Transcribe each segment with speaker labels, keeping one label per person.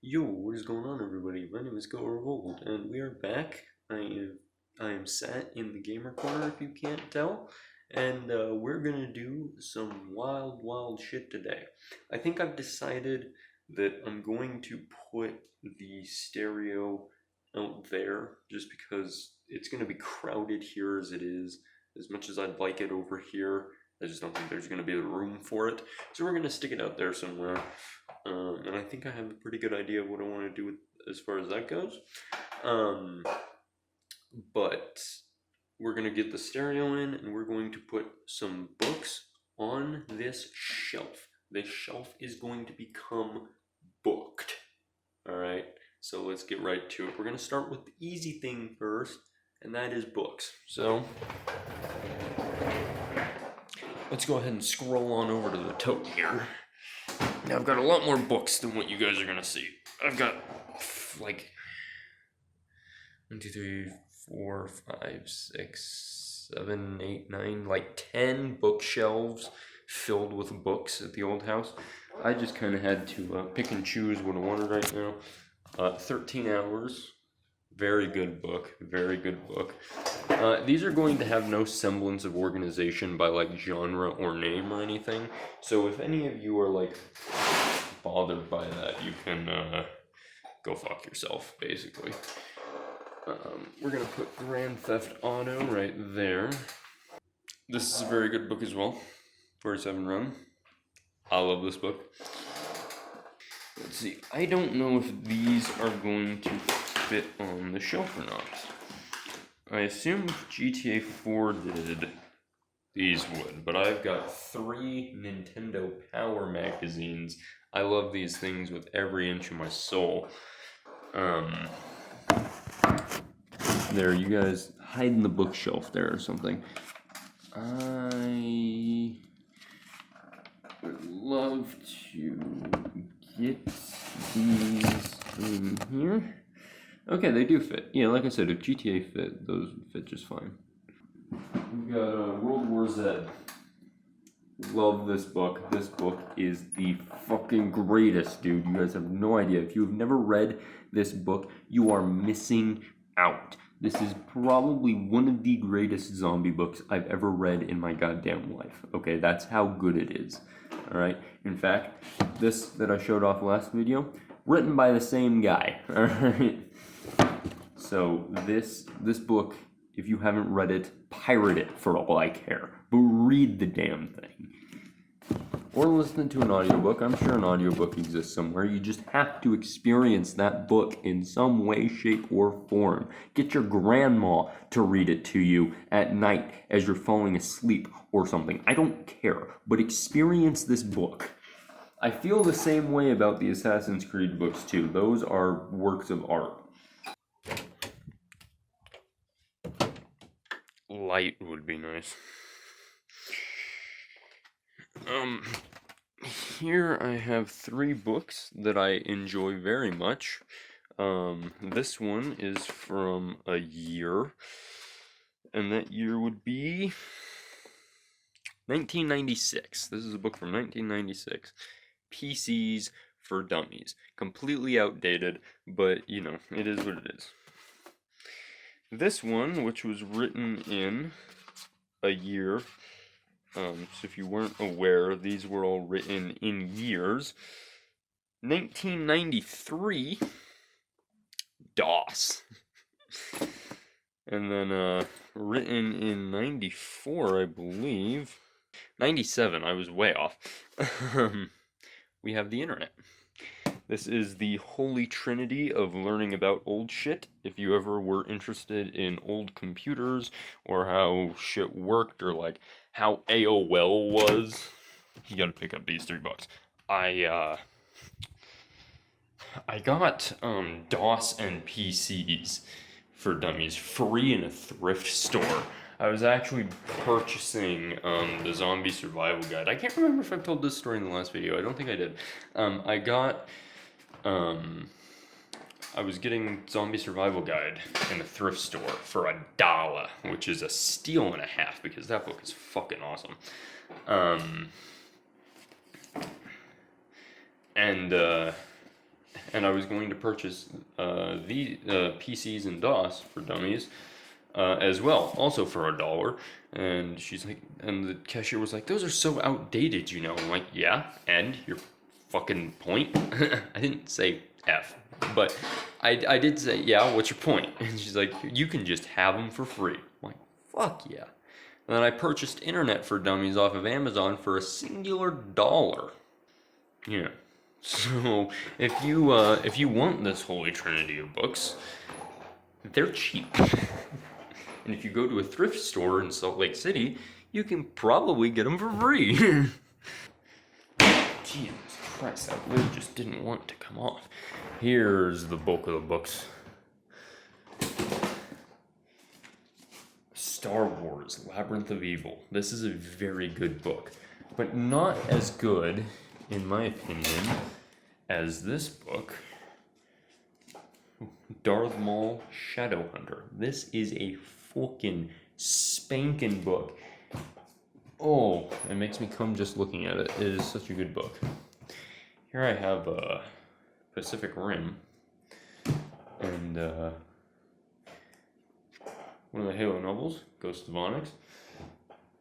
Speaker 1: Yo, what is going on, everybody? My name is Go Revolt, and we are back. I am sat in the gamer corner, if you can't tell, and we're gonna do some wild, wild shit today. I think I've decided that I'm going to put the stereo out there, just because it's gonna be crowded here as it is. As much as I'd like it over here, I just don't think there's gonna be the room for it. So we're gonna stick it out there somewhere. And I think I have a pretty good idea of what I want to do with, as far as that goes. But we're going to get the stereo in, and we're going to put some books on this shelf. This shelf is going to become booked. Alright, so let's get right to it. We're going to start with the easy thing first, and that is books. So let's go ahead and scroll on over to the tote here. Now, I've got a lot more books than what you guys are gonna see. I've got like 1, 2, 3, 4, 5, 6, 7, 8, 9, like 10 bookshelves filled with books at the old house. I just kind of had to pick and choose what I wanted right now. 13 Hours. Very good book. Very good book. These are going to have no semblance of organization by like genre or name or anything. So if any of you are like bothered by that, you can go fuck yourself, basically. We're gonna put Grand Theft Auto right there. This is a very good book as well. 47 Run. I love this book. Let's see. I don't know if these are going to fit on the shelf or not. I assume if GTA 4 did, these would, but I've got 3 Nintendo Power magazines. I love these things with every inch of my soul. There, you guys hide in the bookshelf there or something. I would love to get these in here. Okay, they do fit. Yeah, like I said, if GTA fit, those would fit just fine. We've got World War Z. Love this book. This book is the fucking greatest, dude. You guys have no idea. If you've never read this book, you are missing out. This is probably one of the greatest zombie books I've ever read in my goddamn life. Okay, that's how good it is. Alright? In fact, this that I showed off last video, written by the same guy. Alright? So this book, if you haven't read it, pirate it for all I care. But read the damn thing. Or listen to an audiobook. I'm sure an audiobook exists somewhere. You just have to experience that book in some way, shape, or form. Get your grandma to read it to you at night as you're falling asleep or something. I don't care, but experience this book. I feel the same way about the Assassin's Creed books too. Those are works of art. Light would be nice. Here I have 3 books that I enjoy very much. This one is from a year, and that year would be 1996. This is a book from 1996. PCs for Dummies. Completely outdated, but you know, it is what it is. This one, which was written in a year, so if you weren't aware, these were all written in years. 1993, DOS. And then written in 94, I believe. 97, I was way off. We have the internet. This is the holy trinity of learning about old shit. If you ever were interested in old computers or how shit worked or like how AOL was, you gotta pick up these 3 books. I got DOS and PCs for Dummies free in a thrift store. I was actually purchasing the Zombie Survival Guide. I can't remember if I've told this story in the last video. I don't think I did. I was getting Zombie Survival Guide in a thrift store for $1, which is a steal and a half because that book is fucking awesome. And and I was going to purchase the PCs and DOS for Dummies as well, also for $1. And she's like, and the cashier was like, "Those are so outdated, you know." I'm like, "Yeah, and your fucking point?" I didn't say F, but I did say, "Yeah, what's your point?" And she's like, "You can just have them for free." I'm like, "Fuck yeah." And then I purchased Internet for Dummies off of Amazon for a singular $1. Yeah. So if you want this holy trinity of books, they're cheap. And if you go to a thrift store in Salt Lake City, you can probably get them for free. Jesus Christ, that lid just didn't want to come off. Here's the bulk of the books. Star Wars, Labyrinth of Evil. This is a very good book, but not as good, in my opinion, as this book, Darth Maul Shadowhunter. This is a fucking spanking book. Oh, it makes me come just looking at it. It is such a good book. Here I have Pacific Rim and one of the Halo novels, Ghost of Onyx.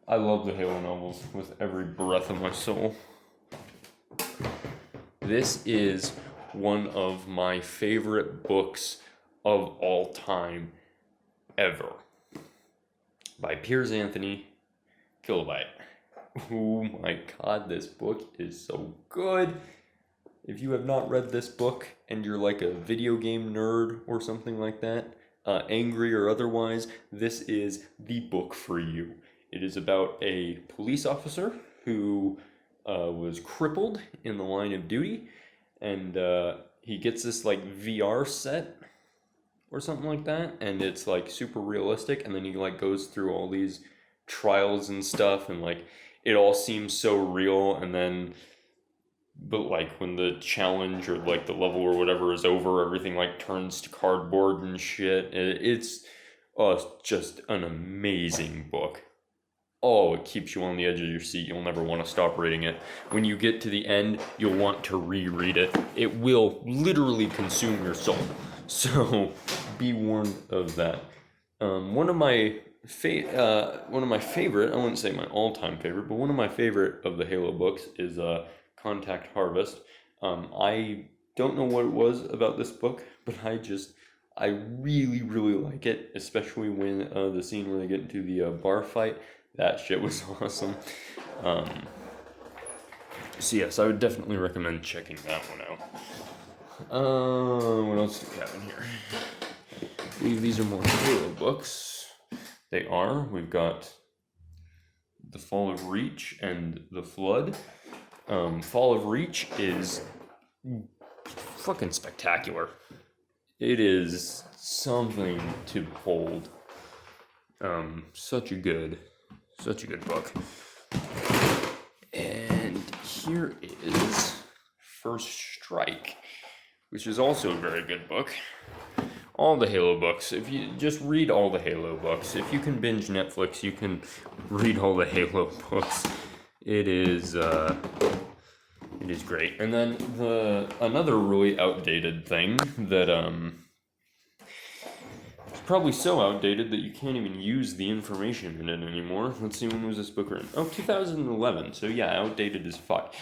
Speaker 1: I love the Halo novels with every breath of my soul. This is one of my favorite books of all time ever. By Piers Anthony, Kilobyte. Oh my god, this book is so good. If you have not read this book and you're like a video game nerd or something like that, angry or otherwise, this is the book for you. It is about a police officer who was crippled in the line of duty, and he gets this like VR set or something like that, and it's like super realistic, and then he like goes through all these trials and stuff, and like it all seems so real, and then but like when the challenge or like the level or whatever is over, everything like turns to cardboard and shit. It's just an amazing book. Oh, it keeps you on the edge of your seat. You'll never want to stop reading it. When you get to the end, you'll want to reread it. It will literally consume your soul. So be warned of that. One of my favorite, I wouldn't say my all-time favorite, but one of my favorite of the Halo books is Contact Harvest. I don't know what it was about this book, but I really, really like it, especially when the scene where they get into the bar fight. That shit was awesome. So yes, I would definitely recommend checking that one out. What else do we have in here? I believe these are more Halo books. They are. We've got The Fall of Reach and The Flood. Fall of Reach is fucking spectacular. It is something to behold. Such a good book. And here is First Strike, which is also a very good book. All the Halo books. If you just read all the Halo books, if you can binge Netflix, you can read all the Halo books. It is great. And then another really outdated thing that it's probably so outdated that you can't even use the information in it anymore. Let's see, when was this book written? Oh, 2011. So yeah, outdated as fuck.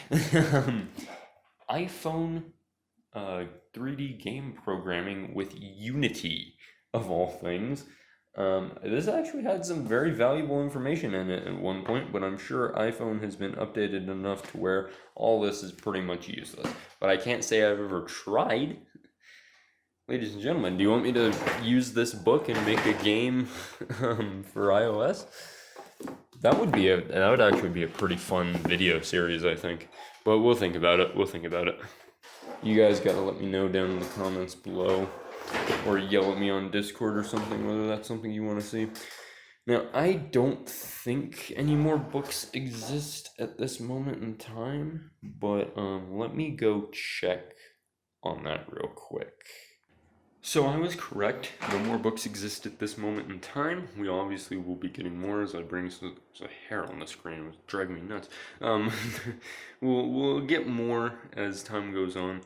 Speaker 1: iPhone 3D game programming with Unity, of all things. This actually had some very valuable information in it at one point, but I'm sure iPhone has been updated enough to where all this is pretty much useless. But I can't say I've ever tried. Ladies and gentlemen, do you want me to use this book and make a game for iOS? That would actually be a pretty fun video series, I think. But we'll think about it. You guys gotta let me know down in the comments below, or yell at me on Discord or something, whether that's something you want to see. Now, I don't think any more books exist at this moment in time, but let me go check on that real quick. So I was correct. No more books exist at this moment in time. We obviously will be getting more as I bring some hair on the screen. It was driving me nuts. We'll get more as time goes on.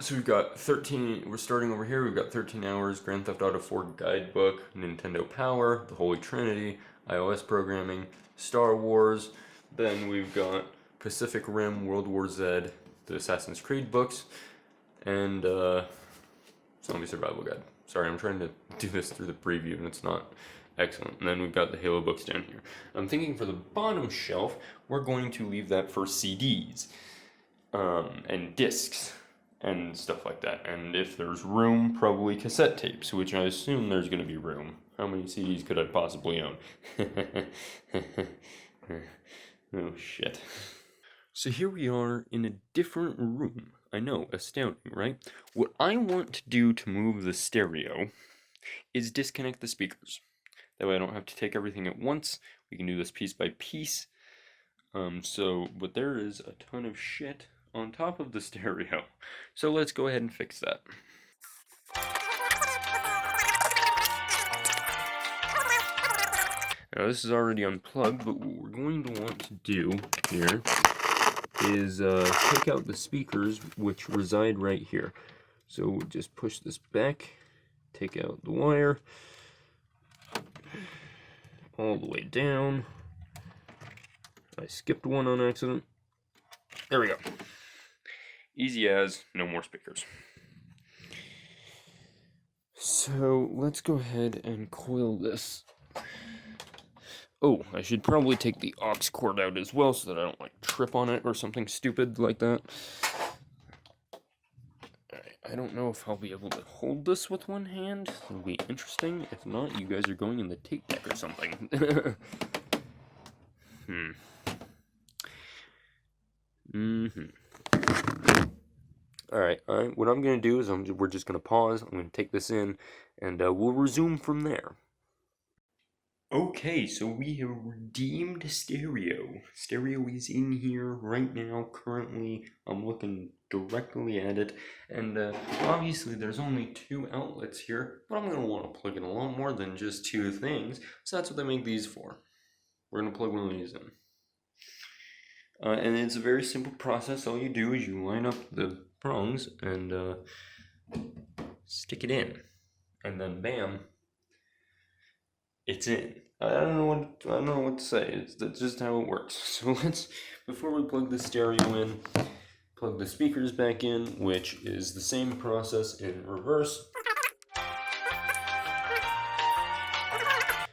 Speaker 1: So we've got 13, we're starting over here, we've got 13 hours, Grand Theft Auto 4 guidebook, Nintendo Power, The Holy Trinity, iOS programming, Star Wars, then we've got Pacific Rim, World War Z, the Assassin's Creed books, and Zombie Survival Guide. Sorry, I'm trying to do this through the preview and it's not excellent. And then we've got the Halo books down here. I'm thinking for the bottom shelf, we're going to leave that for CDs and discs and stuff like that. And if there's room, probably cassette tapes, which I assume there's going to be room. How many CDs could I possibly own? Oh, shit. So here we are in a different room. I know, astounding, right? What I want to do to move the stereo is disconnect the speakers. That way I don't have to take everything at once. We can do this piece by piece. But there is a ton of shit on top of the stereo. So let's go ahead and fix that. Now this is already unplugged, but what we're going to want to do here is take out the speakers which reside right here. So we'll just push this back, take out the wire, all the way down. I skipped one on accident. There we go. Easy as, no more speakers. So let's go ahead and coil this. Oh, I should probably take the aux cord out as well so that I don't like trip on it or something stupid like that. Alright, I don't know if I'll be able to hold this with one hand. It'll be interesting. If not, you guys are going in the tape deck or something. Alright, what I'm going to do is we're just going to pause. I'm going to take this in, and we'll resume from there. Okay, so we have redeemed stereo. Stereo is in here right now, currently. I'm looking directly at it, and obviously there's only 2 outlets here, but I'm going to want to plug in a lot more than just 2 things, so that's what they make these for. We're going to plug one of these in. And it's a very simple process. All you do is you line up the prongs and stick it in, and then bam, it's in. I don't know what to say. That's just how it works. So before we plug the stereo in, plug the speakers back in, which is the same process in reverse.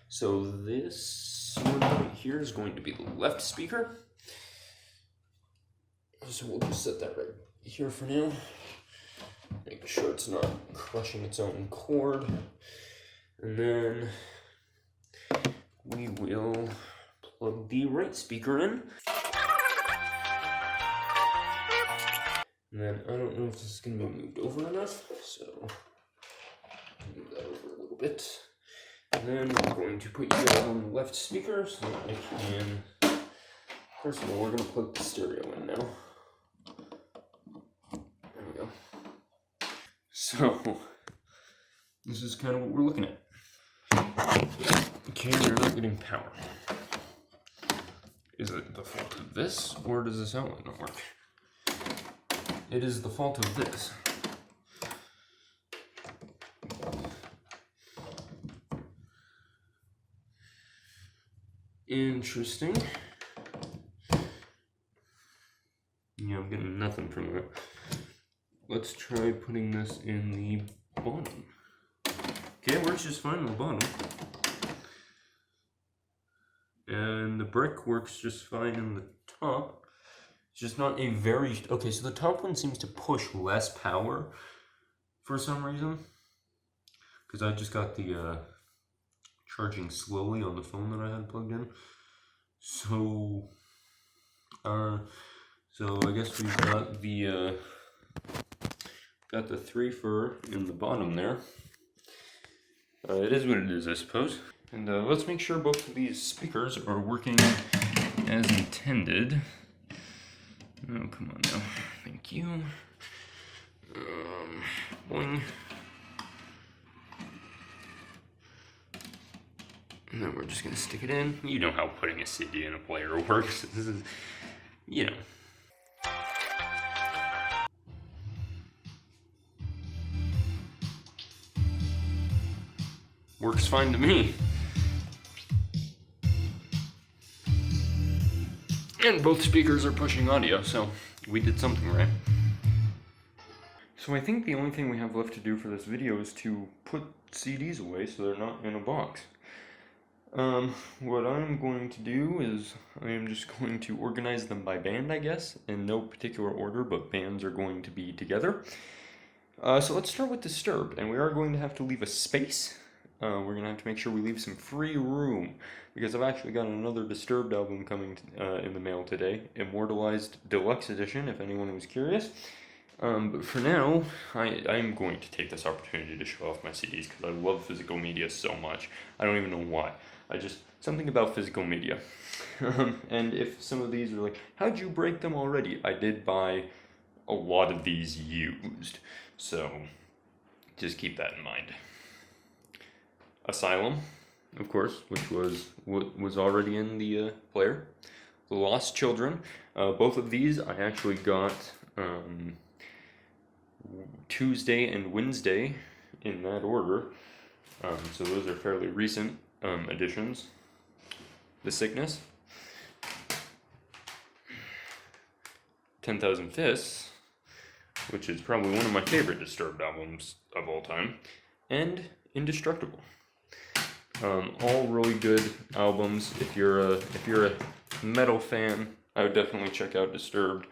Speaker 1: So this one right here is going to be the left speaker. So we'll just set that right here for now. Make sure it's not crushing its own cord. And then we will plug the right speaker in. And then I don't know if this is going to be moved over enough, so move that over a little bit. And then we're going to put you guys on the left speaker so that I can. First of all, we're going to plug the stereo in now. There we go. So this is kind of what we're looking at. Okay, we're not getting power. Is it the fault of this, or does this outlet not work? It is the fault of this. Interesting. Yeah, I'm getting nothing from that. Let's try putting this in the bottom. Okay, it works just fine on the bottom. And the brick works just fine in the top. It's just not a very... Okay, so the top one seems to push less power for some reason. Because I just got the charging slowly on the phone that I had plugged in. So I guess we've got the 3 fur in the bottom there. It is what it is, I suppose. And let's make sure both of these speakers are working as intended. Oh, come on now. Thank you. Boing. And then we're just gonna stick it in. You know how putting a CD in a player works. This is, you know. Works fine to me. And both speakers are pushing audio, so we did something right. So I think the only thing we have left to do for this video is to put CDs away so they're not in a box. What I'm going to do is I am just going to organize them by band, I guess, in no particular order, but bands are going to be together. So let's start with Disturbed, and we are going to have to leave a space. We're going to have to make sure we leave some free room, because I've actually got another Disturbed album coming in the mail today, Immortalized Deluxe Edition, if anyone was curious. But for now, I'm going to take this opportunity to show off my CDs, because I love physical media so much. I don't even know why. Something about physical media. And if some of these are like, how'd you break them already? I did buy a lot of these used, so just keep that in mind. Asylum, of course, which was already in the player. The Lost Children, both of these I actually got Tuesday and Wednesday in that order, so those are fairly recent editions. The Sickness, 10,000 Fists, which is probably one of my favorite Disturbed albums of all time, and Indestructible. All really good albums. If you're a metal fan, I would definitely check out Disturbed.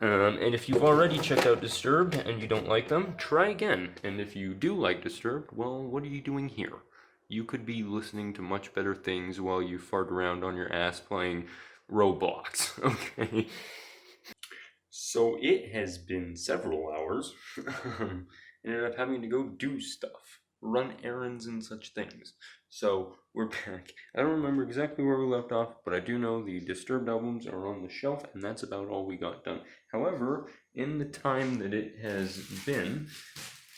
Speaker 1: And if you've already checked out Disturbed and you don't like them, try again. And if you do like Disturbed, well, what are you doing here? You could be listening to much better things while you fart around on your ass playing Roblox, okay? So it has been several hours. I ended up having to go do stuff, run errands and such things. So we're back. I don't remember exactly where we left off, but I do know the Disturbed albums are on the shelf, and that's about all we got done. However, in the time that it has been,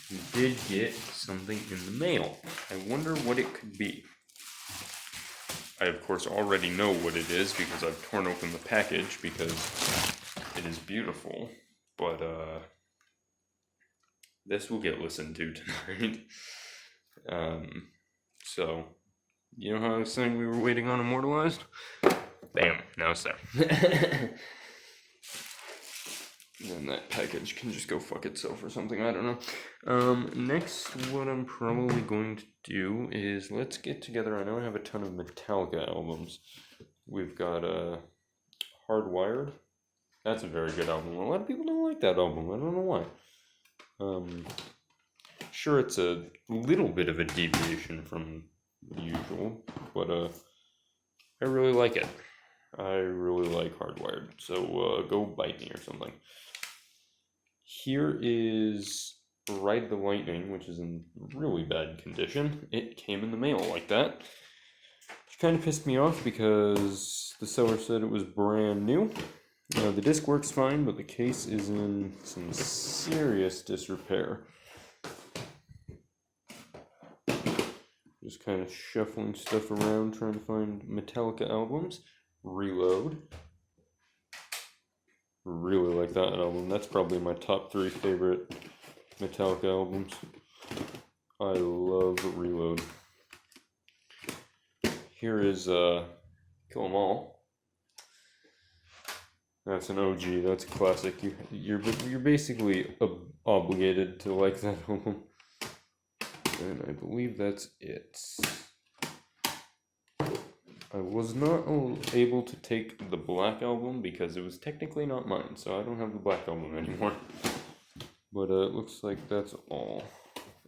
Speaker 1: we did get something in the mail. I wonder what it could be. I, of course, already know what it is because I've torn open the package because it is beautiful. But, this will get listened to tonight. So, you know how I was saying we were waiting on Immortalized? Bam, now it's there. And that package can just go fuck itself or something, I don't know. Next, what I'm probably going to do is, let's get together, I know I have a ton of Metallica albums. We've got, Hardwired. That's a very good album. A lot of people don't like that album, I don't know why. Sure, it's a little bit of a deviation from the usual, but, I really like it. I really like Hardwired, so go bite me or something. Here is Ride the Lightning, which is in really bad condition. It came in the mail like that, which kind of pissed me off because the seller said it was brand new. The disc works fine, but the case is in some serious disrepair. Just kind of shuffling stuff around, trying to find Metallica albums. Reload. Really like that album. That's probably my top 3 favorite Metallica albums. I love Reload. Here is Kill 'Em All. That's an OG. That's a classic. You're basically obligated to like that album. And I believe that's it. I was not able to take the Black Album because it was technically not mine, so I don't have the Black Album anymore. But it looks like that's all,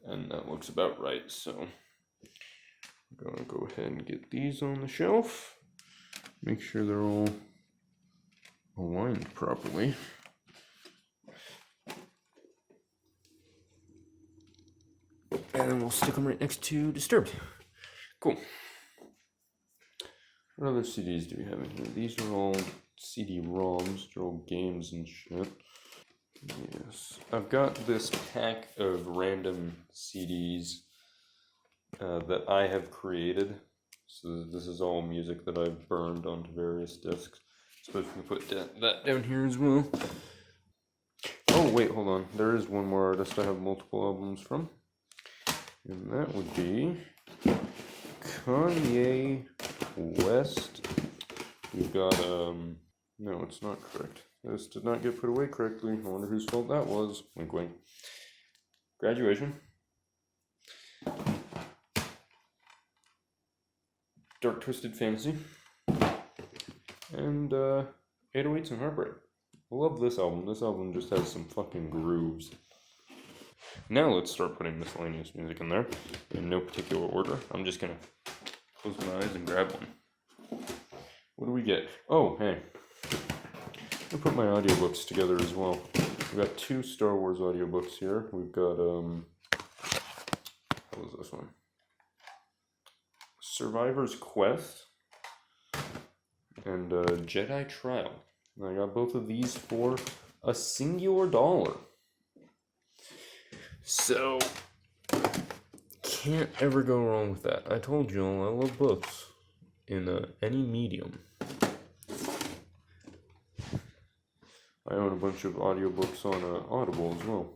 Speaker 1: and that looks about right, so I'm gonna go ahead and get these on the shelf, make sure they're all aligned properly. And then we'll stick them right next to Disturbed. Cool. What other CDs do we have in here? These are all CD-ROMs, they're all games and shit. Yes. I've got this pack of random CDs that I have created. So this is all music that I've burned onto various discs. So if we put that down here as well. Oh, wait, hold on. There is one more artist I have multiple albums from. And that would be Kanye West. We've got, no, it's not correct. This did not get put away correctly. I wonder whose fault that was. Wink, wink. Graduation. Dark Twisted Fantasy. And, 808s and Heartbreak. I love this album. This album just has some fucking grooves. Now let's start putting miscellaneous music in there in no particular order. I'm just gonna close my eyes and grab one. What do we get? Oh, hey. I put my audiobooks together as well. We've got 2 Star Wars audiobooks here. We've got, what was this one? Survivor's Quest and Jedi Trial. I got both of these for a singular $1. So, can't ever go wrong with that. I told you all I love books in any medium. I own a bunch of audiobooks on Audible as well.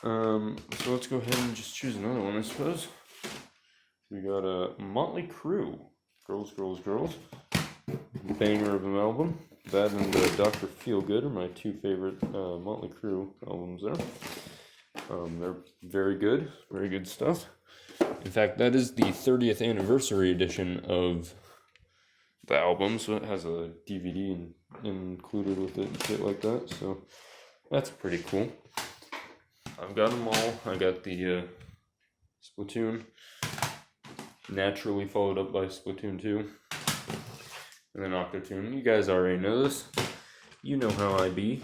Speaker 1: So let's go ahead and just choose another one, I suppose. We got a Motley Crue, Girls, Girls, Girls. Banger of an album. That and Dr. Feelgood are my 2 favorite Motley Crue albums there. They're very good stuff. In fact, that is the 30th anniversary edition of the album, so it has a DVD included with it and shit like that, so that's pretty cool. I've got them all. I got the Splatoon, naturally followed up by Splatoon 2. And then Octotune. You guys already know this. You know how I be.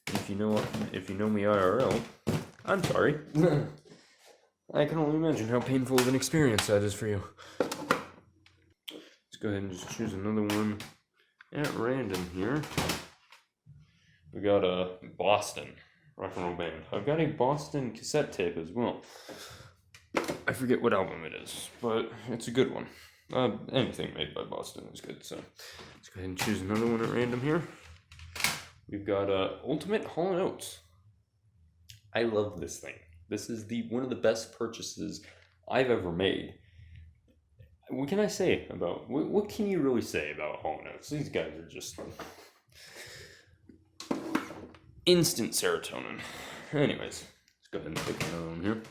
Speaker 1: If you know me IRL, I'm sorry. I can only imagine how painful of an experience that is for you. Let's go ahead and just choose another one at random here. We got a Boston rock and roll band. I've got a Boston cassette tape as well. I forget what album it is, but it's a good one. Anything made by Boston is good, so let's go ahead and choose another one at random here. We've got Ultimate Hall & Oates. I love this thing. This is one of the best purchases I've ever made. What can I say about, what can you really say about Hall & Oates? These guys are just instant serotonin. Anyways, let's go ahead and pick another one here.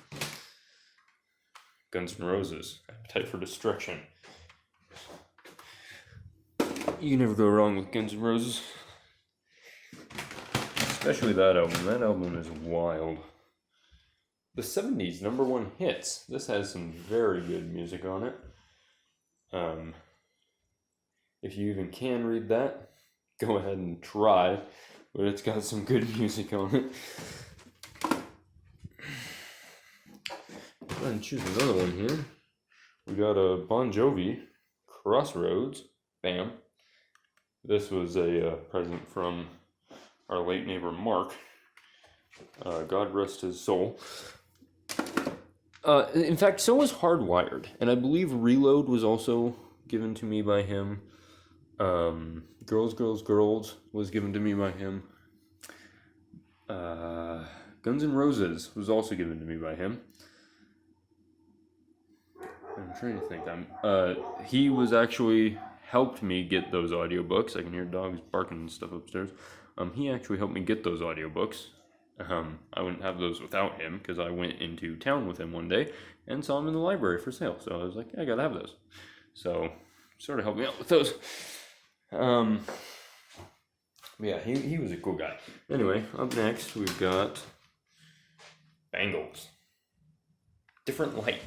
Speaker 1: Guns N' Roses, Appetite for Destruction. You can never go wrong with Guns N' Roses. Especially that album. That album is wild. The 70s #1 hits. This has some very good music on it. If you even can read that, go ahead and try. But it's got some good music on it. Go ahead and choose another one here. We got a Bon Jovi, Crossroads. Bam. This was a present from our late neighbor Mark. God rest his soul. In fact, so was Hardwired, and I believe Reload was also given to me by him. Girls, Girls, Girls was given to me by him. Guns N' Roses was also given to me by him. I'm trying to think. He was actually helped me get those audiobooks. I can hear dogs barking and stuff upstairs. He actually helped me get those audiobooks. I wouldn't have those without him because I went into town with him one day and saw them in the library for sale. So I was like, yeah, I gotta have those. So sort of helped me out with those. Yeah, he was a cool guy. Anyway, up next we've got Bangles. Different Light.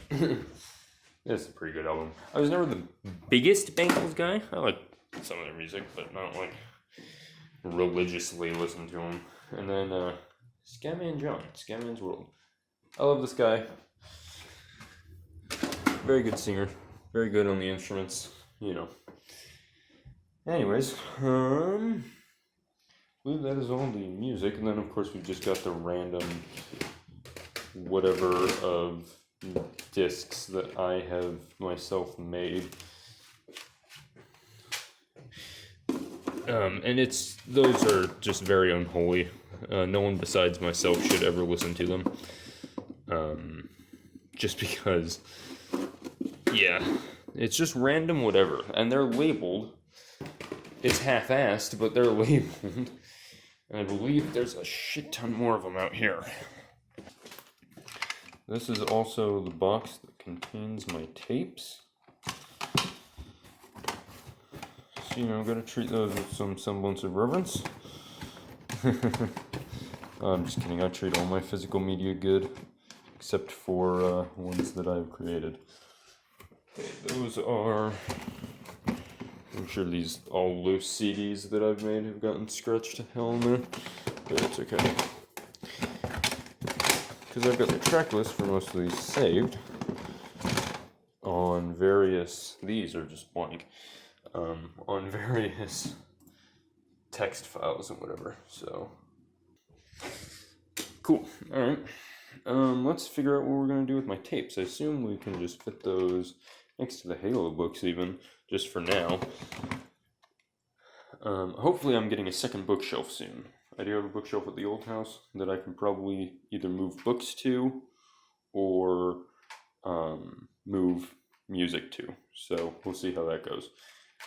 Speaker 1: It's a pretty good album. I was never the biggest Bangles guy. I like some of their music, but not like religiously listen to them. And then Scatman John, Scatman's World. I love this guy. Very good singer. Very good on the instruments, you know. Anyways, I believe that is all the music. And then, of course, we've just got the random whatever of discs that I have myself made. And those are just very unholy. No one besides myself should ever listen to them. just because, yeah, it's just random whatever. And they're labeled. It's half-assed, but they're labeled. And I believe there's a shit ton more of them out here. This is also the box that contains my tapes. So, you know, gotta treat those with some semblance of reverence. I'm just kidding, I treat all my physical media good, except for ones that I've created. Okay, those are, I'm sure these all loose CDs that I've made have gotten scratched to hell in there, but it's okay. Because I've got the track list for most of these saved on various, these are just blank, on various text files and whatever, so. Cool, alright. Let's figure out what we're going to do with my tapes. I assume we can just fit those next to the Halo books even, just for now. Hopefully I'm getting a second bookshelf soon. I do have a bookshelf at the old house that I can probably either move books to or move music to. So we'll see how that goes.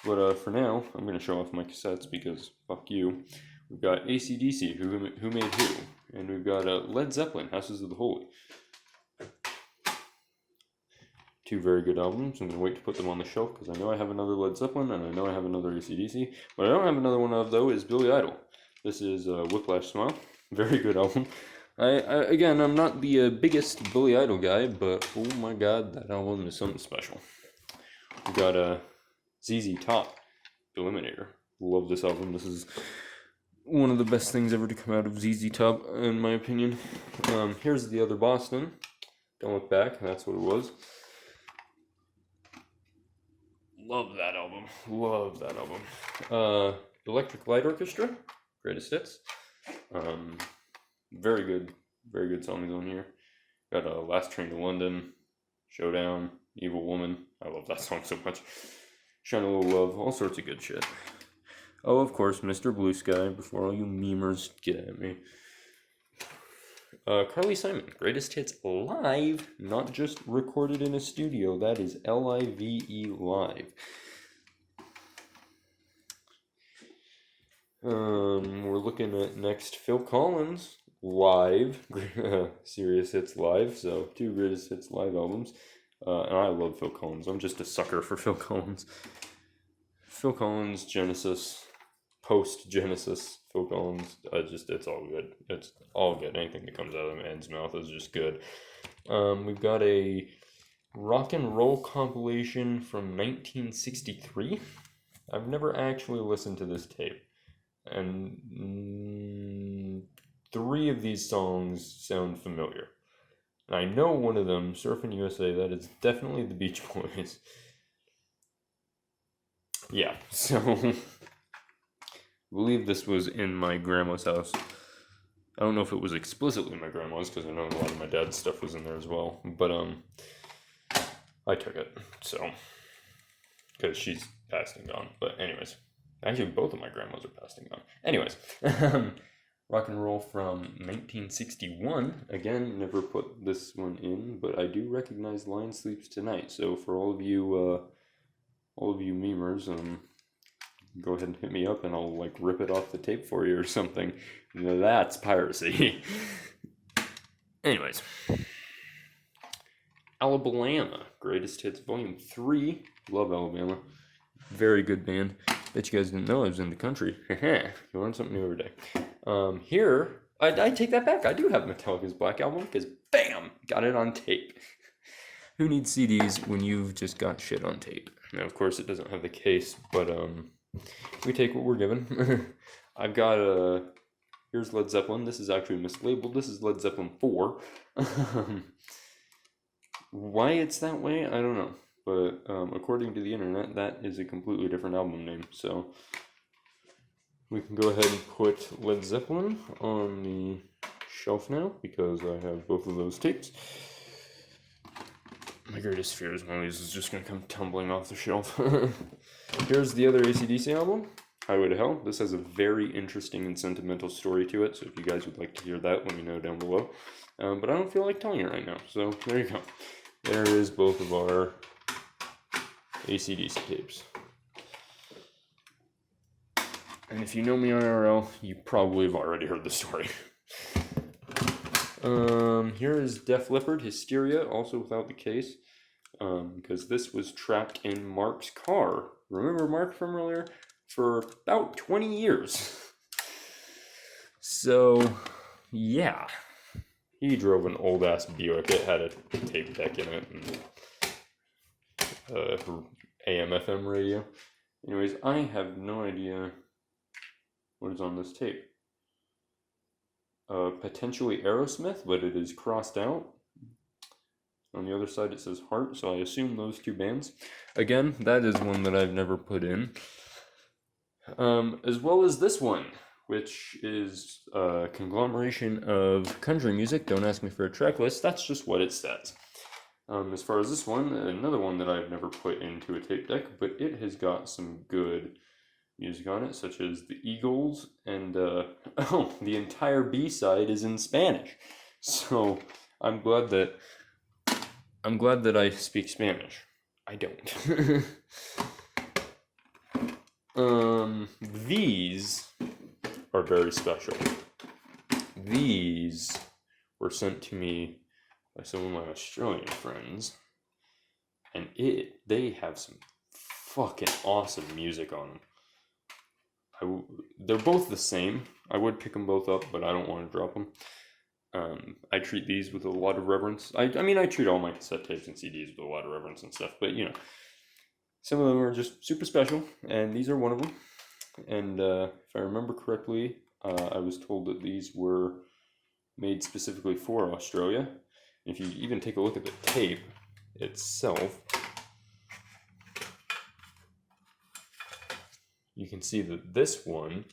Speaker 1: But for now, I'm going to show off my cassettes because fuck you. We've got AC/DC, who made who. And we've got Led Zeppelin, Houses of the Holy. Two very good albums. I'm going to wait to put them on the shelf because I know I have another Led Zeppelin and I know I have another AC/DC. What I don't have another one of, though, is Billy Idol. This is Whiplash Smile. Very good album. Again, I'm not the biggest Billy Idol guy, but oh my god, that album is something special. We've got ZZ Top, Eliminator. Love this album. This is one of the best things ever to come out of ZZ Top, in my opinion. Here's the other Boston. Don't Look Back. That's what it was. Love that album. Love that album. Electric Light Orchestra. Greatest Hits. Very good songs on here. Got Last Train to London, Showdown, Evil Woman. I love that song so much. Shine a Little Love, all sorts of good shit. Oh, of course, Mr. Blue Sky, before all you memers get at me. Carly Simon, Greatest Hits live, not just recorded in a studio. That is L-I-V-E live. We're looking at next Phil Collins live, Serious Hits live, so 2 Greatest Hits live albums. And I love Phil Collins. I'm just a sucker for Phil Collins. Phil Collins, Genesis, post-Genesis, Phil Collins, it's all good. It's all good. Anything that comes out of the man's mouth is just good. We've got a rock and roll compilation from 1963. I've never actually listened to this tape. And 3 of these songs sound familiar. And I know one of them, Surfin' USA, that is definitely the Beach Boys. Yeah, so I believe this was in my grandma's house. I don't know if it was explicitly my grandma's, because I know a lot of my dad's stuff was in there as well. But I took it, so, because she's passed and gone. But anyways. Actually, both of my grandmas are passed and gone. Anyways, rock and roll from 1961. Again, never put this one in, but I do recognize Lion Sleeps Tonight. So for all of you memers, go ahead and hit me up, and I'll like rip it off the tape for you or something. That's piracy. Anyways, Alabama, Greatest Hits Volume 3. Love Alabama. Very good band. Bet you guys didn't know I was in the country. You learn something new every day. Here, I take that back. I do have Metallica's Black Album, because bam, got it on tape. Who needs CDs when you've just got shit on tape? Now, of course, it doesn't have the case, but we take what we're given. I've got here's Led Zeppelin. This is actually mislabeled. This is Led Zeppelin 4. Why it's that way, I don't know. But according to the internet, that is a completely different album name. So we can go ahead and put Led Zeppelin on the shelf now, because I have both of those tapes. My greatest fear is one of these is just going to come tumbling off the shelf. Here's the other AC/DC album. Highway to Hell. This has a very interesting and sentimental story to it, so if you guys would like to hear that, let me know down below. But I don't feel like telling it right now, so there you go. There is both of our AC/DC tapes. And if you know me IRL, you probably have already heard the story. Here is Def Leppard, Hysteria, also without the case, because this was trapped in Mark's car. Remember Mark from earlier? For about 20 years. So, yeah. He drove an old-ass Buick. It had a tape deck in it and AM/FM radio. Anyways, I have no idea what is on this tape. Potentially Aerosmith, but it is crossed out. On the other side it says Heart, so I assume those two bands. Again, that is one that I've never put in. As well as this one, which is a conglomeration of country music. Don't ask me for a track list, that's just what it says. As far as this one, another one that I've never put into a tape deck, but it has got some good music on it, such as the Eagles, and oh, the entire B-side is in Spanish. So I'm glad that I speak Spanish. I don't. These are very special. These were sent to me by some of my Australian friends, and they have some fucking awesome music on them. They're both the same. I would pick them both up, but I don't want to drop them. I treat these with a lot of reverence. I mean, I treat all my cassette tapes and CDs with a lot of reverence and stuff, but you know, some of them are just super special, and these are one of them. And if I remember correctly, I was told that these were made specifically for Australia. If you even take a look at the tape itself, you can see that this one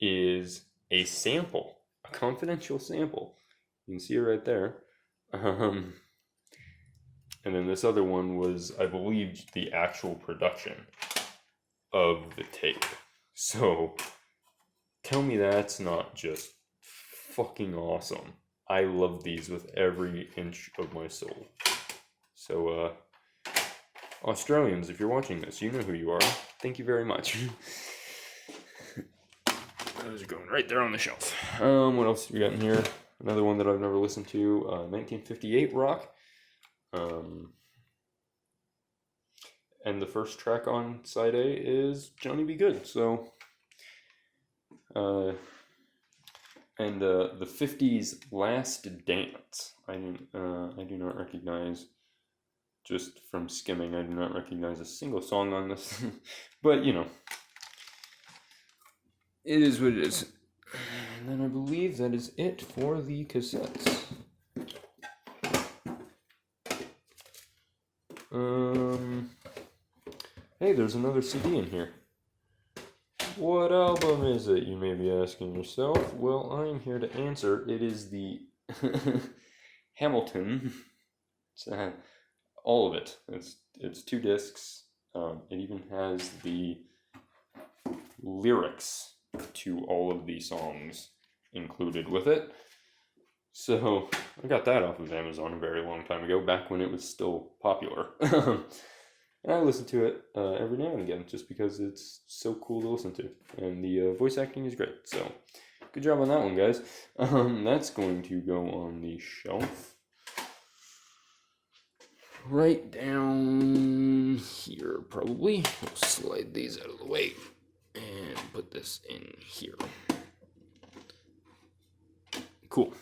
Speaker 1: is a sample, a confidential sample. You can see it right there. And then this other one was, I believe, the actual production of the tape. So, tell me that's not just fucking awesome. I love these with every inch of my soul. So, Australians, if you're watching this, you know who you are. Thank you very much. Those are going right there on the shelf. What else do we got in here? Another one that I've never listened to, 1958 rock. And the first track on side A is Johnny Be Good. So, and the 50s Last Dance. I do not recognize, just from skimming, I do not recognize a single song on this. But, you know, it is what it is. And then I believe that is it for the cassettes. Hey, there's another CD in here. What album is it, you may be asking yourself? Well, I'm here to answer. It is the Hamilton. It's, all of it. It's 2 discs. It even has the lyrics to all of the songs included with it. So I got that off of Amazon a very long time ago, back when it was still popular. And I listen to it every now and again, just because it's so cool to listen to. And the voice acting is great, so good job on that one, guys. That's going to go on the shelf. Right down here, probably. We'll slide these out of the way and put this in here. Cool.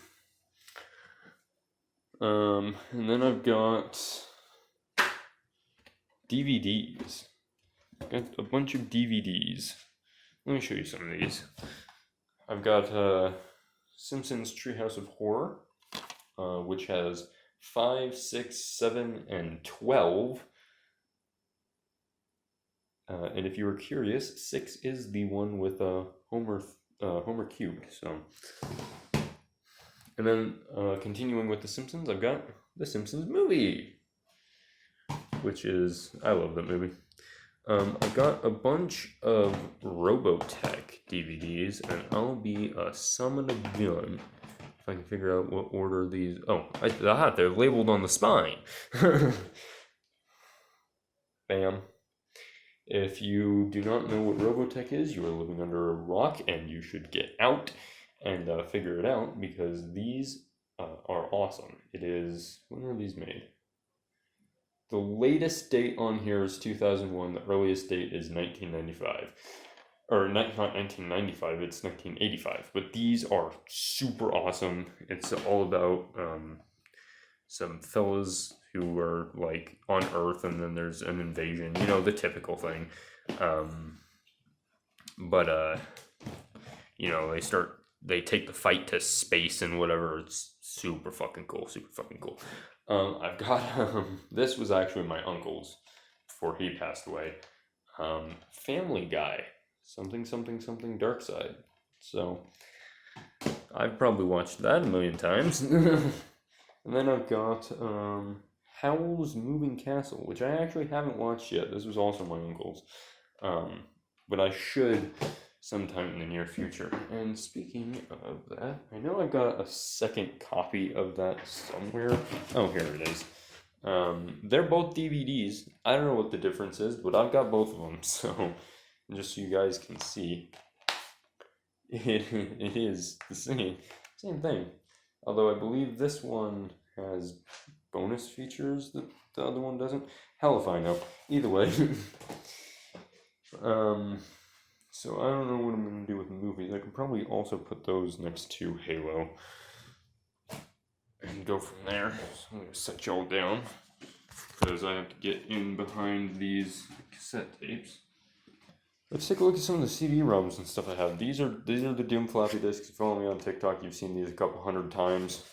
Speaker 1: And then I've got DVDs. Got a bunch of DVDs. Let me show you some of these. I've got Simpsons Treehouse of Horror, which has 5, 6, 7, and 12. And if you were curious, 6 is the one with Homer cubed. So, and then continuing with The Simpsons, I've got The Simpsons movie, which is, I love that movie. I got a bunch of Robotech DVDs, and I'll be a summon a gun if I can figure out what order these. Oh, they're labeled on the spine. Bam. If you do not know what Robotech is, you are living under a rock, and you should get out and figure it out, because these are awesome. It is, when were these made? The latest date on here is 2001. The earliest date is 1995. Or not 1995, it's 1985. But these are super awesome. It's all about some fellas who are like on Earth, and then there's an invasion. You know, the typical thing. You know, they take the fight to space and whatever. It's super fucking cool. Super fucking cool. I've got, this was actually my uncle's before he passed away. Family Guy, something Dark Side. So I've probably watched that a million times. And then I've got Howl's Moving Castle, which I actually haven't watched yet. This was also my uncle's. But I should sometime in the near future. And speaking of that, I know I've got a second copy of that somewhere. Oh, here it is. They're both DVDs. I don't know what the difference is, but I've got both of them. So, just so you guys can see, it is the same thing. Although I believe this one has bonus features that the other one doesn't. Hell if I know. Either way. So I don't know what I'm going to do with movies. I can probably also put those next to Halo and go from there. So I'm going to set y'all down because I have to get in behind these cassette tapes. Let's take a look at some of the CD-ROMs and stuff I have. These are the Doom floppy disks. If you follow me on TikTok, you've seen these a couple hundred times.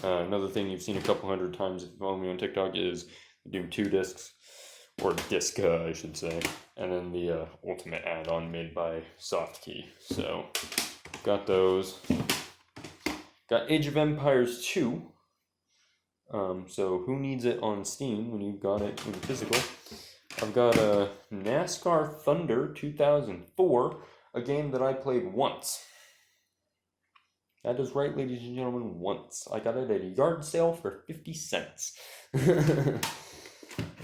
Speaker 1: Another thing you've seen a couple hundred times if you follow me on TikTok is the Doom 2 discs. Or disc, I should say, and then the Ultimate add-on made by Softkey. So, got those. Got Age of Empires 2. So who needs it on Steam when you've got it in physical? I've got a NASCAR Thunder 2004, a game that I played once. That is right, ladies and gentlemen, once. I got it at a yard sale for 50 cents.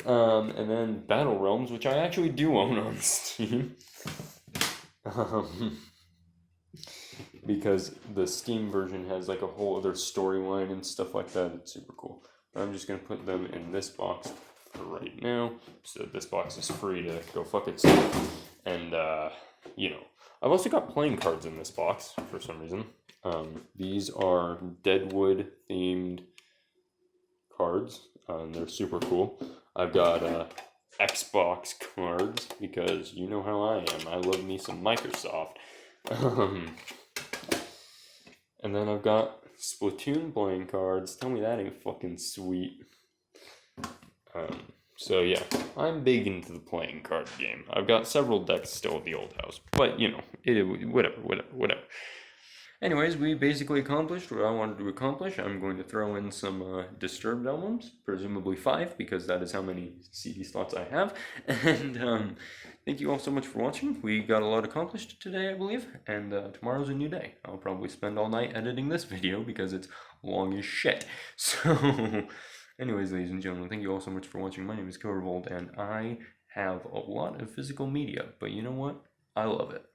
Speaker 1: And then Battle Realms, which I actually do own on Steam. Because the Steam version has like a whole other storyline and stuff like that. It's super cool. I'm just going to put them in this box for right now. So this box is free to go fuck itself. And, you know, I've also got playing cards in this box for some reason. These are Deadwood themed cards. They're super cool. I've got Xbox cards because you know how I am. I love me some Microsoft. And then I've got Splatoon playing cards. Tell me that ain't fucking sweet. So yeah, I'm big into the playing card game. I've got several decks still at the old house, but you know, whatever. Anyways, we basically accomplished what I wanted to accomplish. I'm going to throw in some Disturbed albums, presumably 5, because that is how many CD slots I have. And thank you all so much for watching. We got a lot accomplished today, I believe, and tomorrow's a new day. I'll probably spend all night editing this video because it's long as shit. So, anyways, ladies and gentlemen, thank you all so much for watching. My name is Revolt, and I have a lot of physical media, but you know what? I love it.